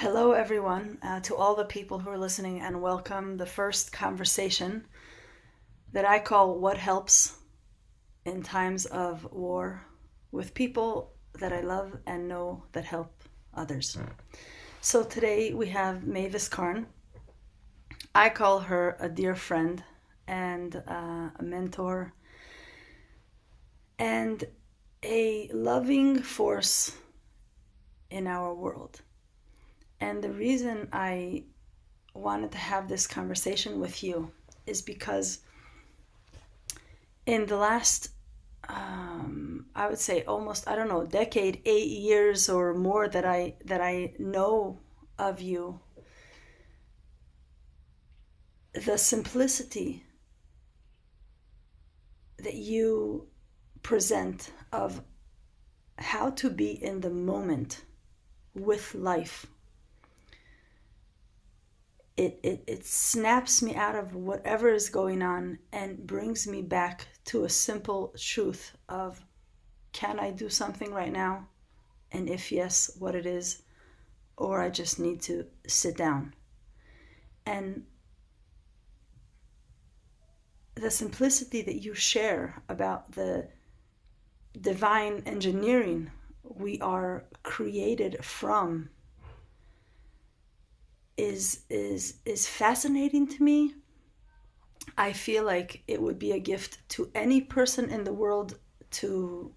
Hello, everyone, to all the people who are listening, and welcome the first conversation that I call What Helps in Times of War with people that I love and know that help others. So today we have Mavis Karn. I call her a dear friend and a mentor and a loving force in our world. And the reason I wanted to have this conversation with you is because in the last I would say almost, I don't know, decade, 8 years or more that I know of you, the simplicity that you present of how to be in the moment with life, it snaps me out of whatever is going on and brings me back to a simple truth of, can I do something right now? And if yes, what it is, or I just need to sit down. And the simplicity that you share about the divine engineering we are created from is fascinating to me. I feel like it would be a gift to any person in the world to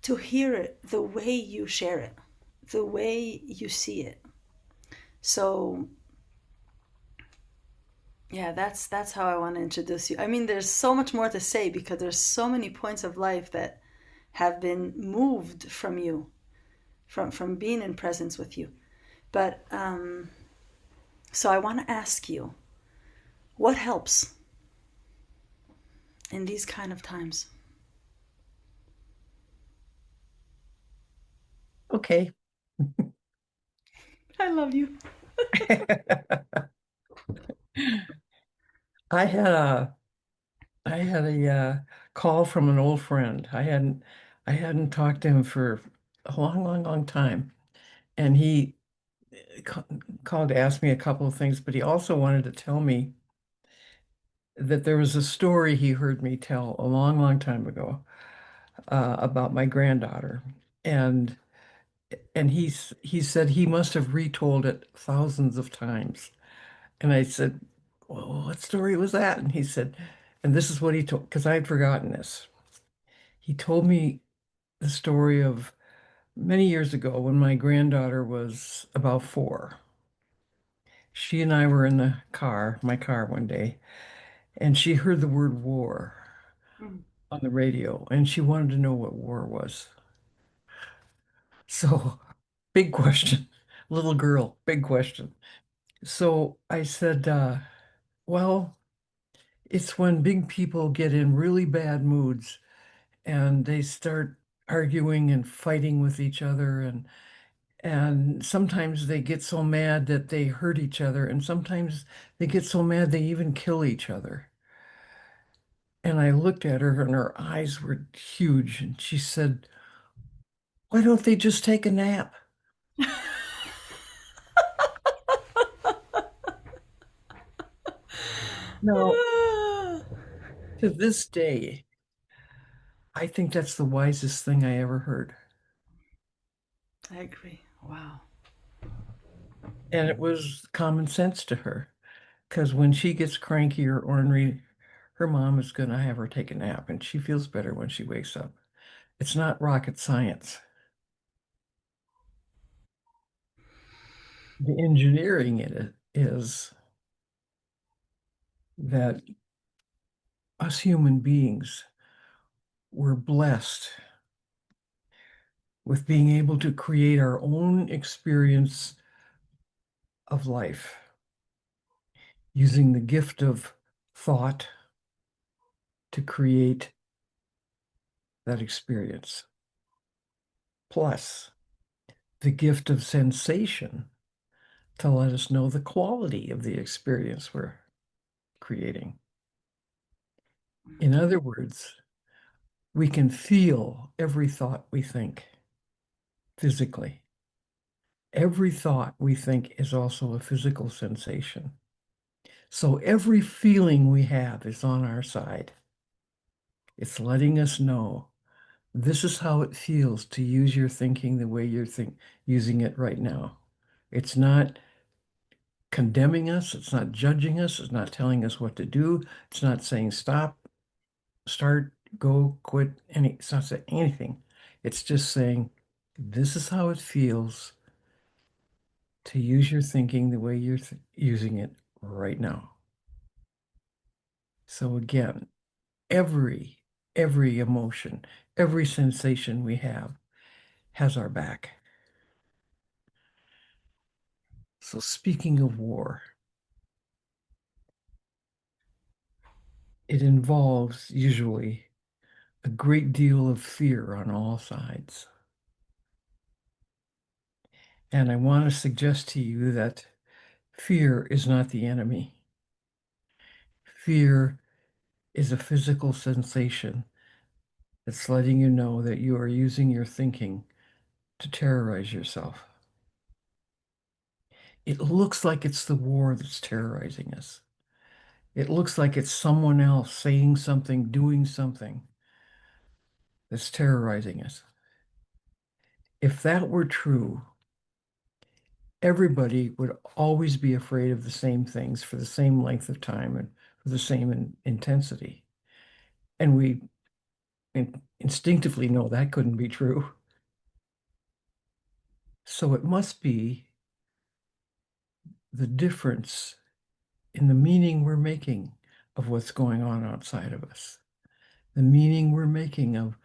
to hear it the way you share it, the way you see it. So yeah, that's how I want to introduce you. I mean, there's so much more to say because there's so many points of life that have been moved from you, from being in presence with you. But so I want to ask you, what helps in these kind of times? Okay. I love you. I had a I had a call from an old friend. I hadn't talked to him for a long, long, long time, and he ca- called to ask me a couple of things, but he also wanted to tell me that there was a story he heard me tell a long, long time ago about my granddaughter, and he said he must have retold it thousands of times. And I said, well, what story was that? And he said, and this is what he told, because I had forgotten this. He told me the story of many years ago when my granddaughter was about 4. She and I were in my car one day, and she heard the word war Mm. on the radio, and she wanted to know what war was. So, big question. Little girl, big question. So I said, well, it's when big people get in really bad moods and they start arguing and fighting with each other, and sometimes they get so mad that they hurt each other, and sometimes they get so mad they even kill each other. And I looked at her and her eyes were huge, and she said, why don't they just take a nap? Now, to this day, I think that's the wisest thing I ever heard. I agree. Wow. And it was common sense to her. Because when she gets cranky or ornery, her mom is going to have her take a nap, and she feels better when she wakes up. It's not rocket science. The engineering in it is that us human beings were blessed with being able to create our own experience of life using the gift of thought to create that experience, plus the gift of sensation to let us know the quality of the experience we're creating. In other words, we can feel every thought we think physically. Every thought we think is also a physical sensation. So every feeling we have is on our side. It's letting us know this is how it feels to use your thinking the way you're using it right now. It's not condemning us, it's not judging us, it's not telling us what to do, it's not saying stop, start, go, quit, it's not saying anything. It's just saying this is how it feels to use your thinking the way you're using it right now. So again, every emotion, every sensation we have has our back. So speaking of war, it involves usually a great deal of fear on all sides. And I want to suggest to you that fear is not the enemy. Fear is a physical sensation that's letting you know that you are using your thinking to terrorize yourself. It looks like it's the war that's terrorizing us. It looks like it's someone else saying something, doing something that's terrorizing us. If that were true, everybody would always be afraid of the same things for the same length of time and for the same intensity. And we instinctively know that couldn't be true. So it must be the difference in the meaning we're making of what's going on outside of us, the meaning we're making of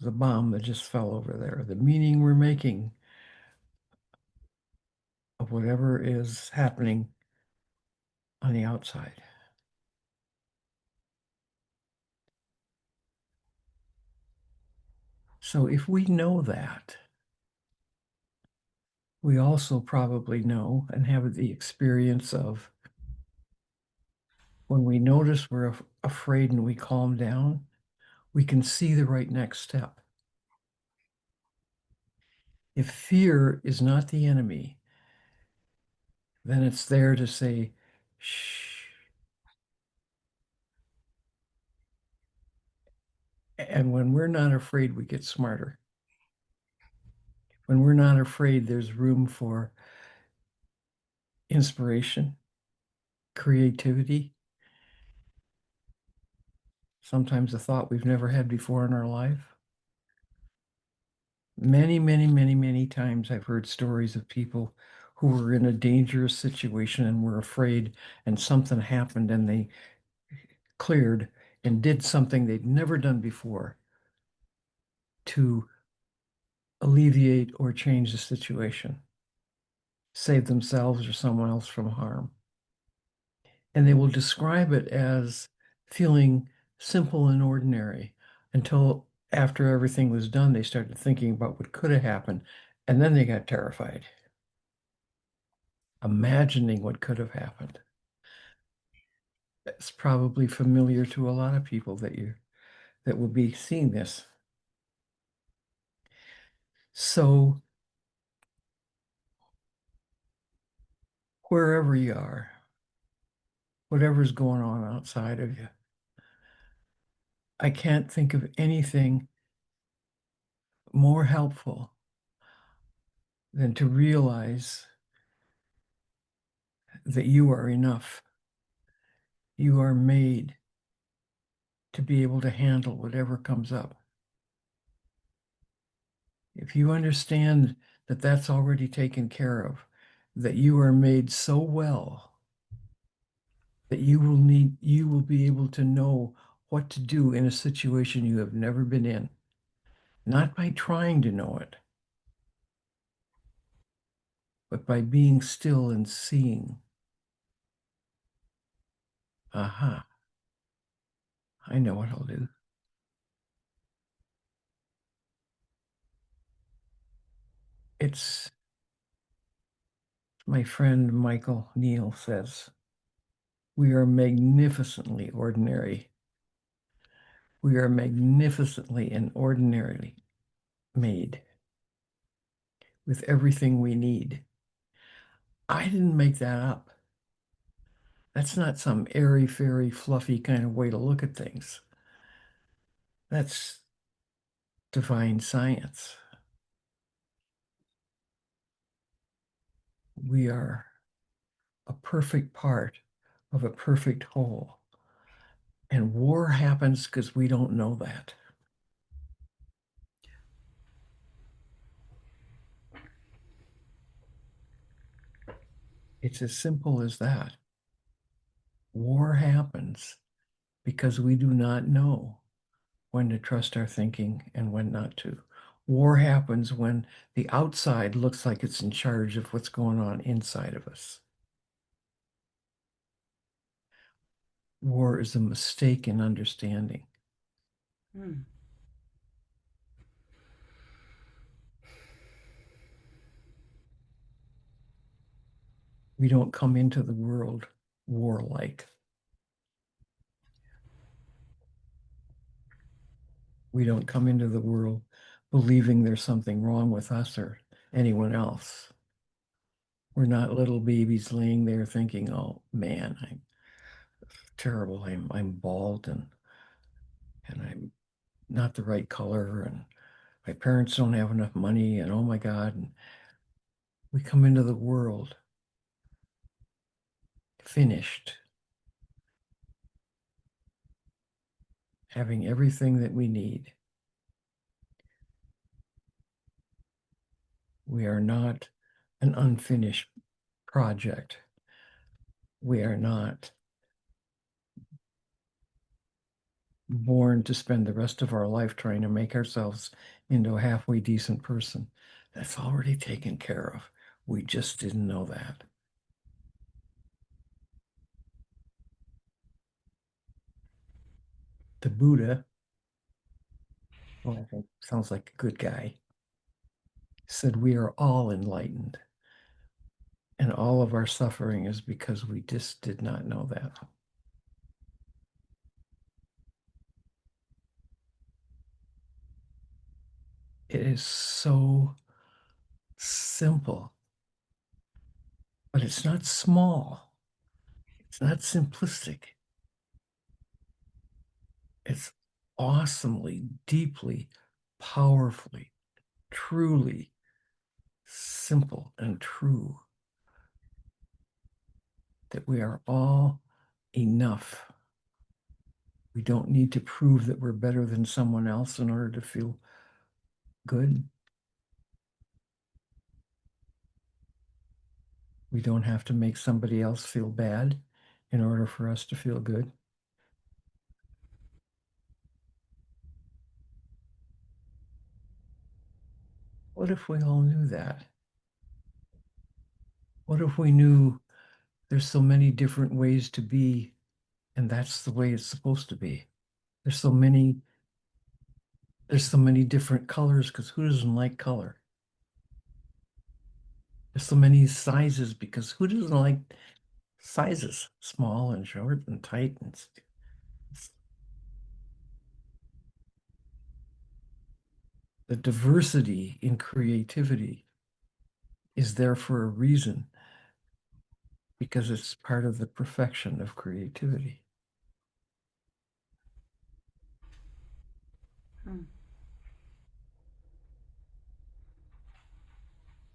the bomb that just fell over there, the meaning we're making of whatever is happening on the outside. So if we know that, we also probably know and have the experience of when we notice we're afraid and we calm down, we can see the right next step. If fear is not the enemy, then it's there to say, shh. And when we're not afraid, we get smarter. When we're not afraid, there's room for inspiration, creativity, sometimes a thought we've never had before in our life. Many times I've heard stories of people who were in a dangerous situation and were afraid, and something happened and they cleared and did something they'd never done before to alleviate or change the situation, save themselves or someone else from harm. And they will describe it as feeling simple and ordinary until after everything was done, they started thinking about what could have happened. And then they got terrified, imagining what could have happened. It's probably familiar to a lot of people that will be seeing this. So wherever you are, whatever's going on outside of you, I can't think of anything more helpful than to realize that you are enough. You are made to be able to handle whatever comes up. If you understand that that's already taken care of, that you are made so well that you will be able to know what to do in a situation you have never been in, not by trying to know it, but by being still and seeing, aha, I know what I'll do. It's my friend Michael Neal says, we are magnificently ordinary. We are magnificently and ordinarily made. with everything we need. I didn't make that up. That's not some airy fairy, fluffy kind of way to look at things. That's divine science. We are a perfect part of a perfect whole. And war happens because we don't know that. It's as simple as that. War happens because we do not know when to trust our thinking and when not to. War happens when the outside looks like it's in charge of what's going on inside of us. War is a mistake in understanding. Hmm. We don't come into the world warlike. We don't come into the world believing there's something wrong with us or anyone else. We're not little babies laying there thinking, "Oh man, I'm terrible. I'm bald and I'm not the right color and my parents don't have enough money and oh my God." And we come into the world finished, having everything that we need. We are not an unfinished project. We are not born to spend the rest of our life trying to make ourselves into a halfway decent person. That's already taken care of. We just didn't know that. The Buddha, well, I think sounds like a good guy, said we are all enlightened. And all of our suffering is because we just did not know that. It is so simple, but it's not small. It's not simplistic. It's awesomely, deeply, powerfully, truly simple and true that we are all enough. We don't need to prove that we're better than someone else in order to feel good. We don't have to make somebody else feel bad in order for us to feel good. What if we all knew that? What if we knew there's so many different ways to be, and that's the way it's supposed to be? There's so many, there's so many different colors because who doesn't like color? There's so many sizes because who doesn't like sizes? Small and short and tight and the diversity in creativity is there for a reason because it's part of the perfection of creativity. Hmm.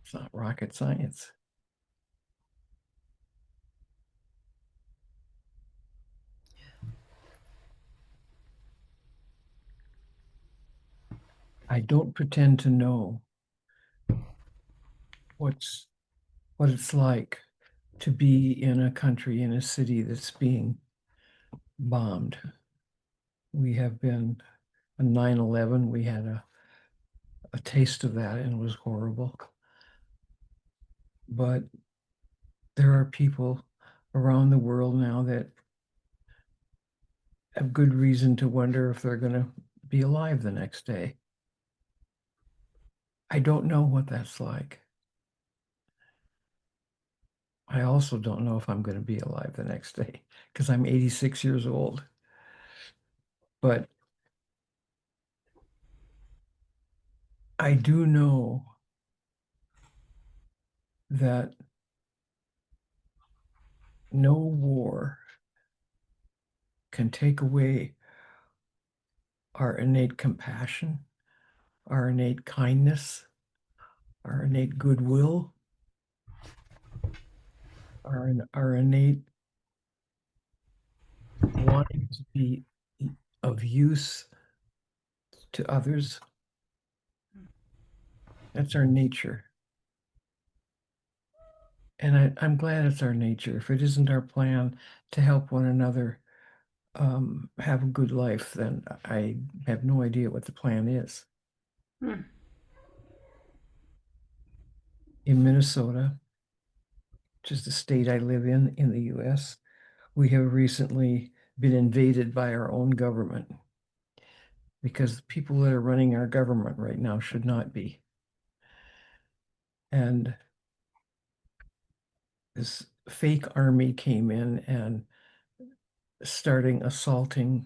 It's not rocket science. I don't pretend to know what's what it's like to be in a country, in a city that's being bombed. We have been on 9/11, we had a taste of that and it was horrible. But there are people around the world now that have good reason to wonder if they're going to be alive the next day. I don't know what that's like. I also don't know if I'm going to be alive the next day because I'm 86 years old. But I do know that no war can take away our innate compassion, our innate kindness, our innate goodwill, our innate wanting to be of use to others. That's our nature. And I'm glad it's our nature. If it isn't our plan to help one another have a good life, then I have no idea what the plan is. Hmm. In Minnesota, which is the state I live in the US, we have recently been invaded by our own government because the people that are running our government right now should not be. And this fake army came in and starting assaulting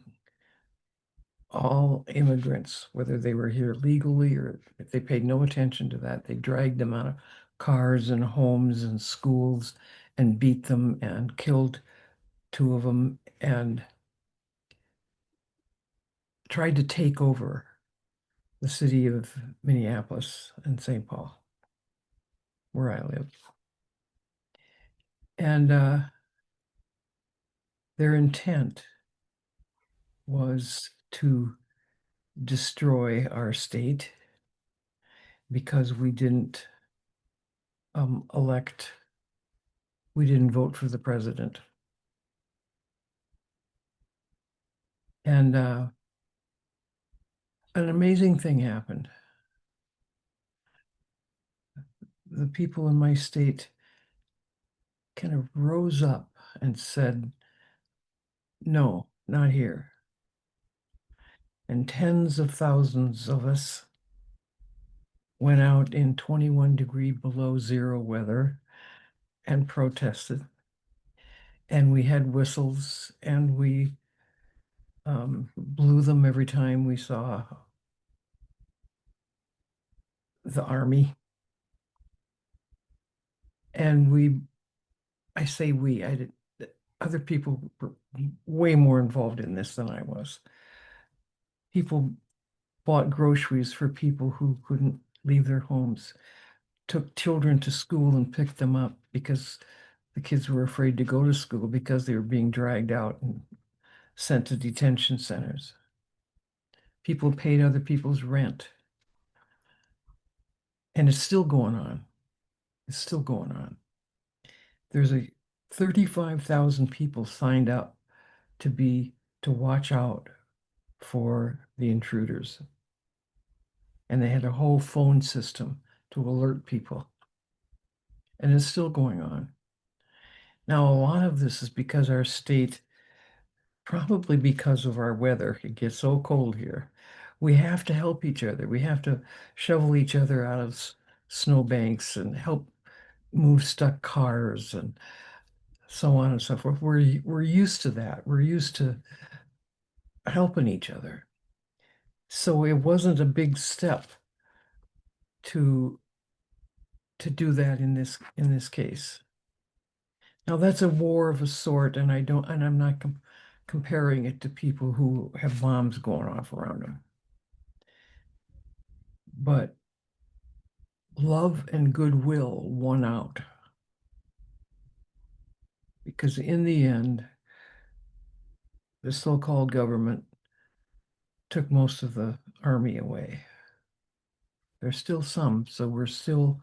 all immigrants, whether they were here legally or if they paid no attention to that. They dragged them out of cars and homes and schools and beat them and killed two of them and tried to take over the city of Minneapolis and St. Paul, where I live. And their intent was to destroy our state because elect, we didn't vote for the president. And an amazing thing happened. The people in my state kind of rose up and said, no, not here. And tens of thousands of us went out in 21-degree below zero weather and protested. And we had whistles and we blew them every time we saw the army. And I say we, I did, other people were way more involved in this than I was. People bought groceries for people who couldn't leave their homes, took children to school and picked them up because the kids were afraid to go to school because they were being dragged out and sent to detention centers. People paid other people's rent. And it's still going on. It's still going on. There's a 35,000 people signed up to watch out for the intruders. And they had a whole phone system to alert people. And it's still going on. Now, a lot of this is because our state, probably because of our weather, it gets so cold here. We have to help each other. We have to shovel each other out of snowbanks and help move stuck cars and so on and so forth. We're used to that. We're used to helping each other. So it wasn't a big step to do that in this case. Now that's a war of a sort, and I'm not comparing it to people who have bombs going off around them. But love and goodwill won out because in the end, the so-called government took most of the army away. There's still some, so we're still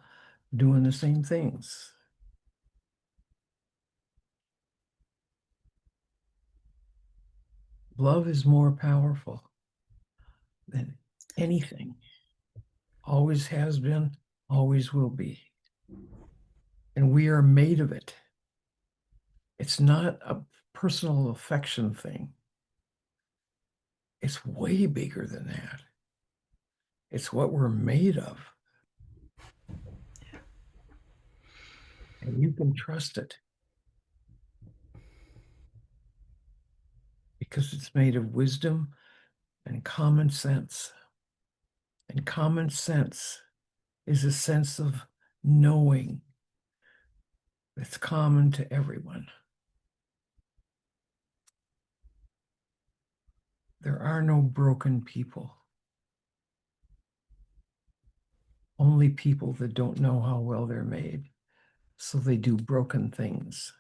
doing the same things. Love is more powerful than anything. Always has been, always will be. And we are made of it. It's not a personal affection thing. It's way bigger than that. It's what we're made of. And you can trust it because it's made of wisdom and common sense. And common sense is a sense of knowing that's common to everyone. There are no broken people, only people that don't know how well they're made. So they do broken things.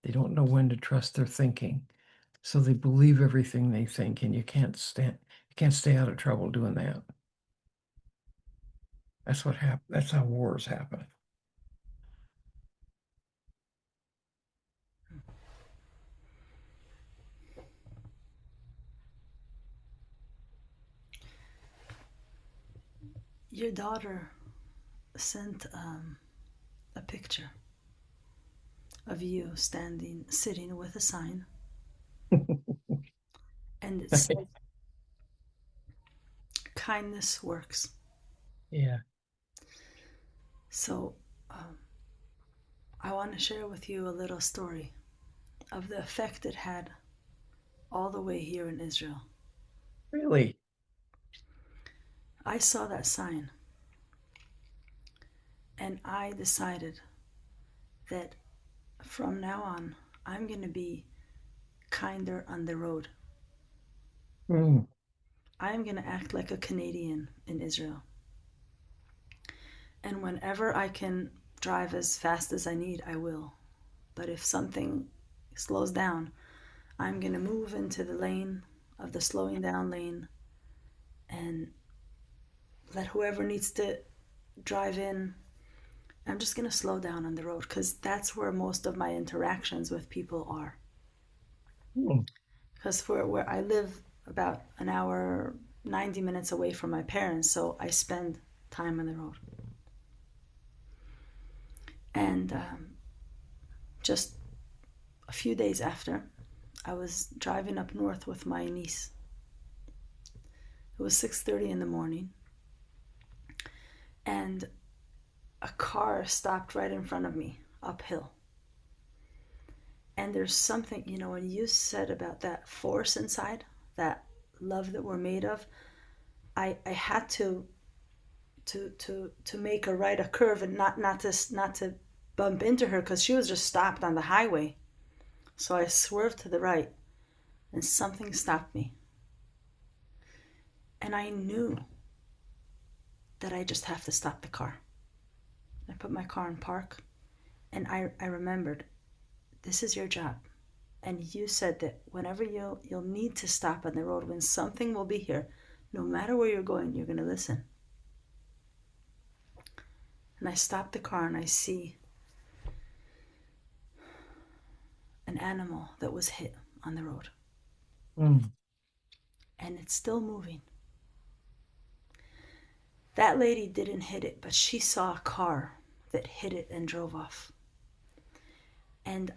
They don't know when to trust their thinking. So they believe everything they think, and you can't stay out of trouble doing that. That's what happens. That's how wars happen. Your daughter sent a picture of you sitting with a sign, and it said, "Kindness works." Yeah. So I want to share with you a little story of the effect it had all the way here in Israel. Really? I saw that sign and I decided that from now on, I'm going to be kinder on the road. Mm. I'm going to act like a Canadian in Israel. And whenever I can drive as fast as I need, I will. But if something slows down, I'm going to move into the lane of the slowing down lane and let whoever needs to drive in. I'm just going to slow down on the road because that's where most of my interactions with people are. Mm. Because for where I live, about an hour, 90 minutes away from my parents, so I spend time on the road. And just a few days after, I was driving up north with my niece. It was 6:30 in the morning, and a car stopped right in front of me, uphill. And there's something, when you said about that force inside, that love that we're made of, I had to make a right a curve and not to bump into her because she was just stopped on the highway. So I swerved to the right, and something stopped me. And I knew that I just have to stop the car. I put my car in park, and I remembered, this is your job. And you said that whenever you'll need to stop on the road, when something will be here, no matter where you're going, you're going to listen. And I stop the car and I see an animal that was hit on the road. Mm. And it's still moving. That lady didn't hit it, but she saw a car that hit it and drove off. And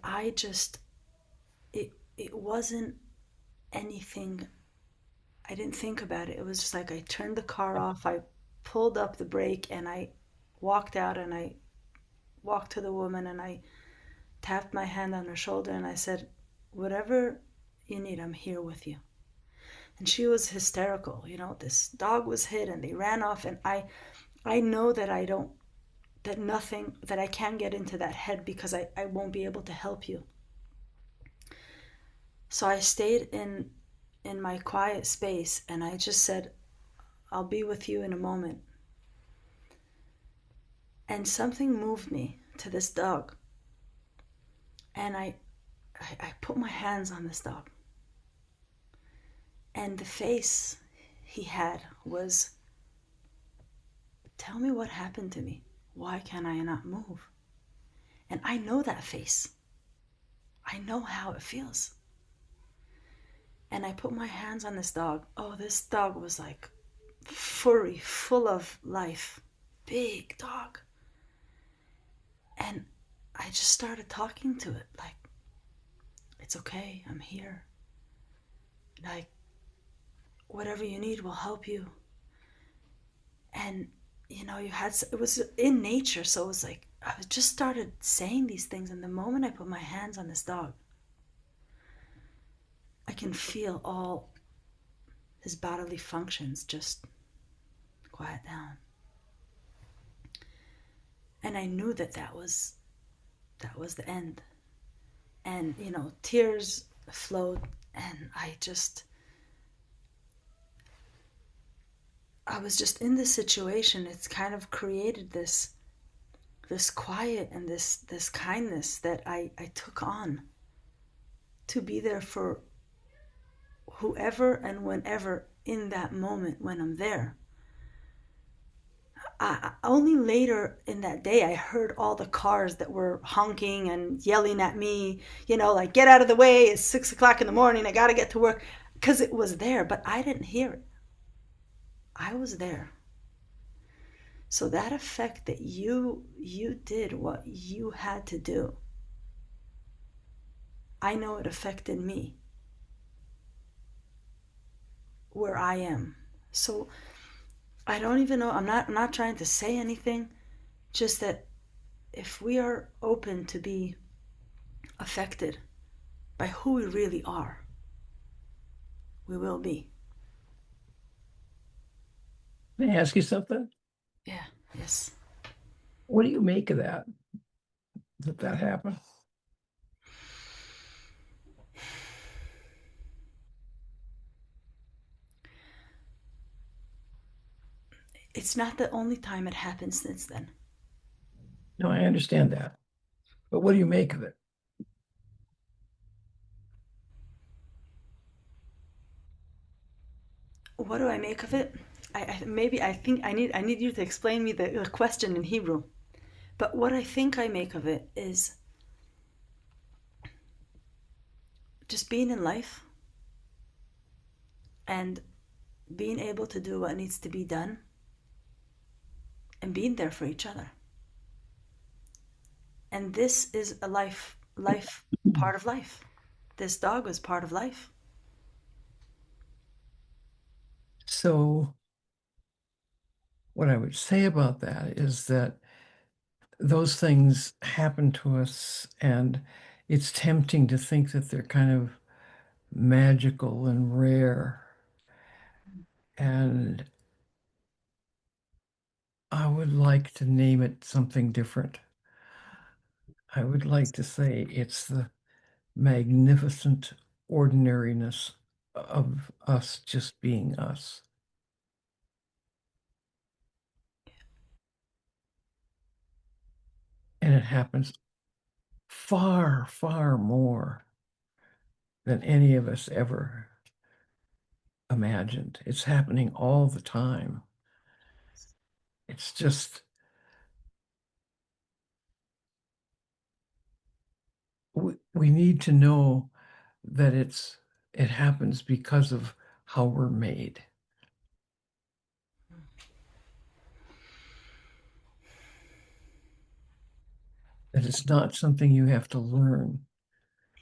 it wasn't anything, I didn't think about it. It was just like I turned the car off, I pulled up the brake, and I walked out and I walked to the woman and I tapped my hand on her shoulder and I said, whatever you need, I'm here with you. And she was hysterical. This dog was hit and they ran off, and I know that that I can't get into that head because I won't be able to help you. So I stayed in my quiet space and I just said, I'll be with you in a moment. And something moved me to this dog. And I put my hands on this dog. And the face he had was, tell me what happened to me. Why can I not move? And I know that face. I know how it feels. And I put my hands on this dog. Oh, this dog was like furry, full of life. Big dog. And I just started talking to it like, it's okay, I'm here. Like, whatever you need will help you. And it was in nature, so it was like I just started saying these things, and the moment I put my hands on this dog, I can feel all his bodily functions just quiet down. And I knew that that was the end. And tears flowed, and I was just in this situation. It's kind of created this quiet and this kindness that I took on to be there for whoever and whenever in that moment when I'm there. Only later in that day I heard all the cars that were honking and yelling at me, like, get out of the way, it's 6 o'clock in the morning, I gotta get to work, because it was there, but I didn't hear it. I was there. So that effect that you did what you had to do, I know it affected me where I am. So I don't even know, I'm not trying to say anything, just that if we are open to be affected by who we really are, we will be. May I ask you something? Yeah, yes. What do you make of that happened? It's not the only time it happened since then. No, I understand that. But what do you make of it? What do I make of it? Maybe I think I need you to explain me the question in Hebrew. But what I think I make of it is just being in life and being able to do what needs to be done and being there for each other. And this is a life part of life. This dog was part of life. So, what I would say about that is that those things happen to us, and it's tempting to think that they're kind of magical and rare. And I would like to name it something different. I would like to say it's the magnificent ordinariness of us just being us. And it happens far, far more than any of us ever imagined. It's happening all the time. It's just, we need to know that it happens because of how we're made. That it's not something you have to learn.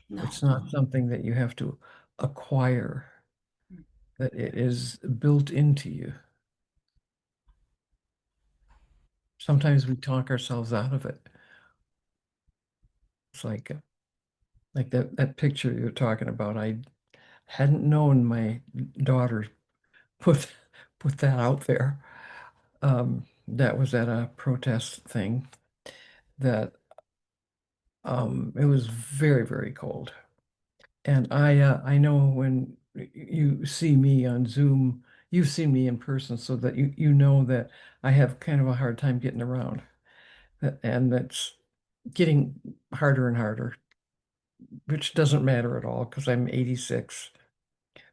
No. It's not something that you have to acquire, that it is built into you. Sometimes we talk ourselves out of it. It's like that picture you're talking about. I hadn't known my daughter put put that out there. That was at a protest thing that it was very, very cold. And I know when you see me on Zoom, you've seen me in person, so that you know that I have kind of a hard time getting around. And that's getting harder and harder, which doesn't matter at all because I'm 86.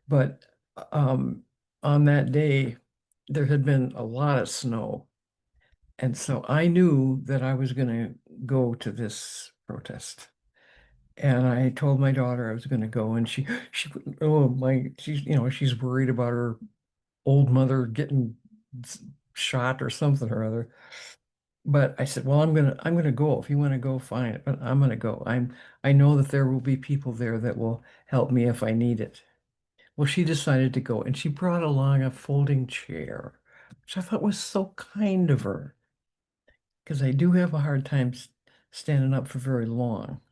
But um, on that day, there had been a lot of snow. And so I knew that I was going to go to this protest. And I told my daughter I was going to go, and she, oh my, she's worried about her old mother getting shot or something or other. But I said, well, I'm gonna go. If you want to go, fine. But I'm gonna go. I know that there will be people there that will help me if I need it. Well, she decided to go, and she brought along a folding chair, which I thought was so kind of her, because I do have a hard time standing up for very long.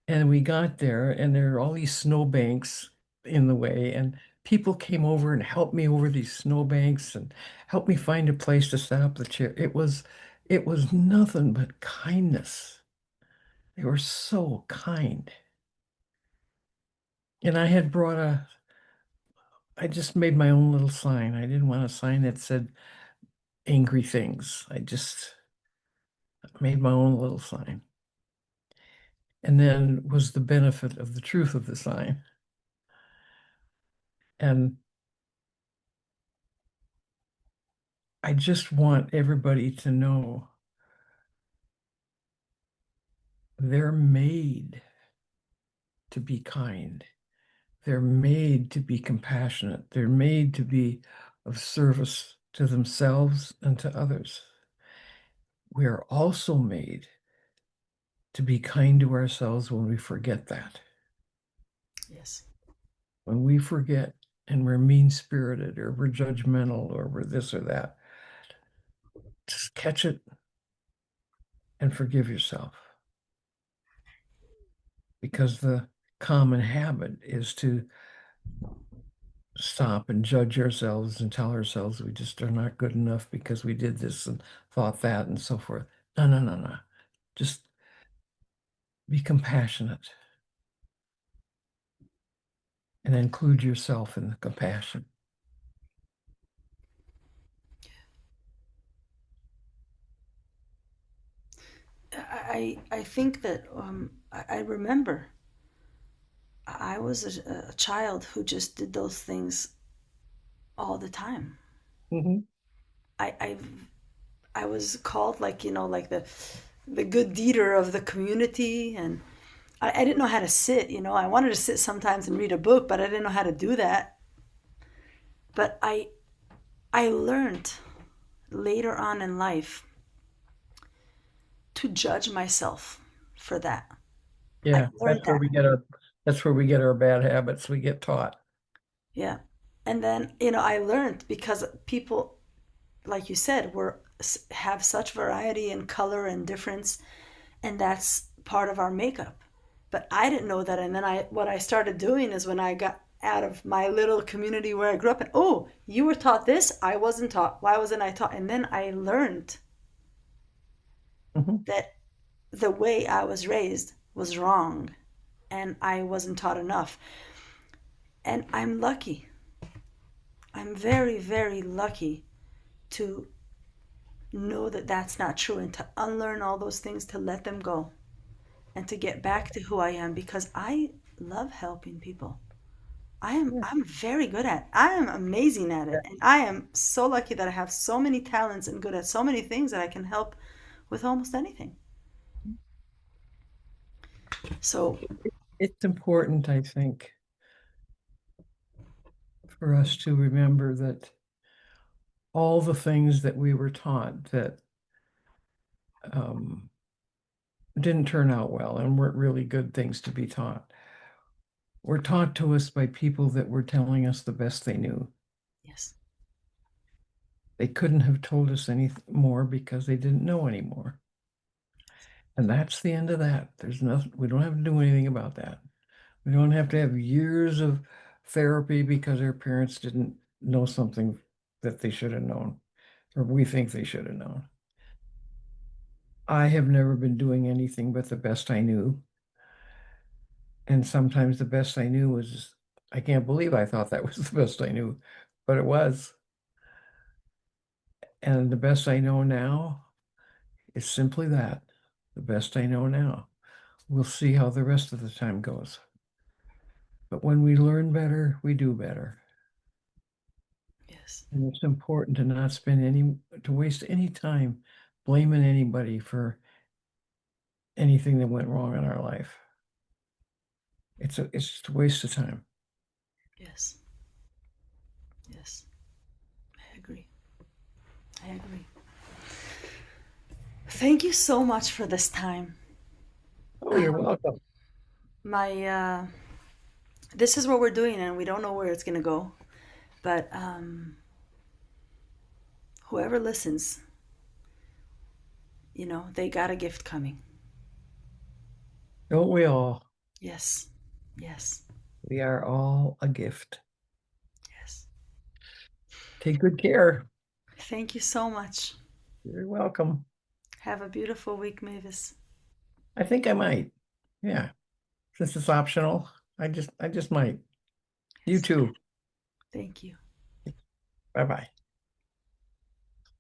And we got there, and there are all these snowbanks in the way, and people came over and helped me over these snowbanks and helped me find a place to set up the chair. It was nothing but kindness. They were so kind. And I just made my own little sign. I didn't want a sign that said angry things. I just made my own little sign. And then was the benefit of the truth of the sign. And I just want everybody to know they're made to be kind. They're made to be compassionate. They're made to be of service to themselves and to others. We are also made to be kind to ourselves when we forget that. Yes. When we forget and we're mean-spirited or we're judgmental or we're this or that, just catch it and forgive yourself. Because the common habit is to stop and judge ourselves and tell ourselves we just are not good enough because we did this and thought that and so forth. No, no, no, no. Just be compassionate and include yourself in the compassion. I think that I remember I was a child who just did those things all the time. Mhm. I I I was called like like the good deeder of the community, and I didn't know how to sit. I wanted to sit sometimes and read a book, but I didn't know how to do that. But I learned later on in life to judge myself for that. I Yeah, learned that. that's where we get our bad habits. We get taught. Yeah. And then, I learned because people, like you said, have such variety and color and difference, and that's part of our makeup. But I didn't know that, and then what I started doing is when I got out of my little community where I grew up, and oh, you were taught this, I wasn't taught. Why wasn't I taught? And then I learned Mhm. that the way I was raised was wrong, and I wasn't taught enough. And I'm lucky. I'm very, very lucky to know that that's not true and to unlearn all those things, to let them go and to get back to who I am, because I love helping people. Yeah. I'm very good at it. I am amazing at it. And I am so lucky that I have so many talents and good at so many things that I can help with almost anything. So, It's important, I think, for us to remember that all the things that we were taught that um, didn't turn out well and weren't really good things to be taught were taught to us by people that were telling us the best they knew. yes. They couldn't have told us any more because they didn't know anymore. And that's the end of that. There's nothing, we don't have to do anything about that. We don't have to have years of therapy because our parents didn't know something that they should have known, or we think they should have known. I have never been doing anything but the best I knew. And sometimes the best I knew was, I can't believe I thought that was the best I knew, but it was. And the best I know now is simply that, the best I know now. We'll see how the rest of the time goes. But when we learn better, we do better. Yes. And it's important to not to waste any time blaming anybody for anything that went wrong in our life. It's just a waste of time. Yes. Yes. I agree. I agree. Thank you so much for this time. Oh, you're welcome. My This is what we're doing, and we don't know where it's going to go. But whoever listens, they got a gift coming. Don't we all? Yes. Yes. We are all a gift. Yes. Take good care. Thank you so much. You're welcome. Have a beautiful week, Mavis. I think I might. Yeah. Since it's optional, I just might. You Yes. too. Thank you. Bye bye.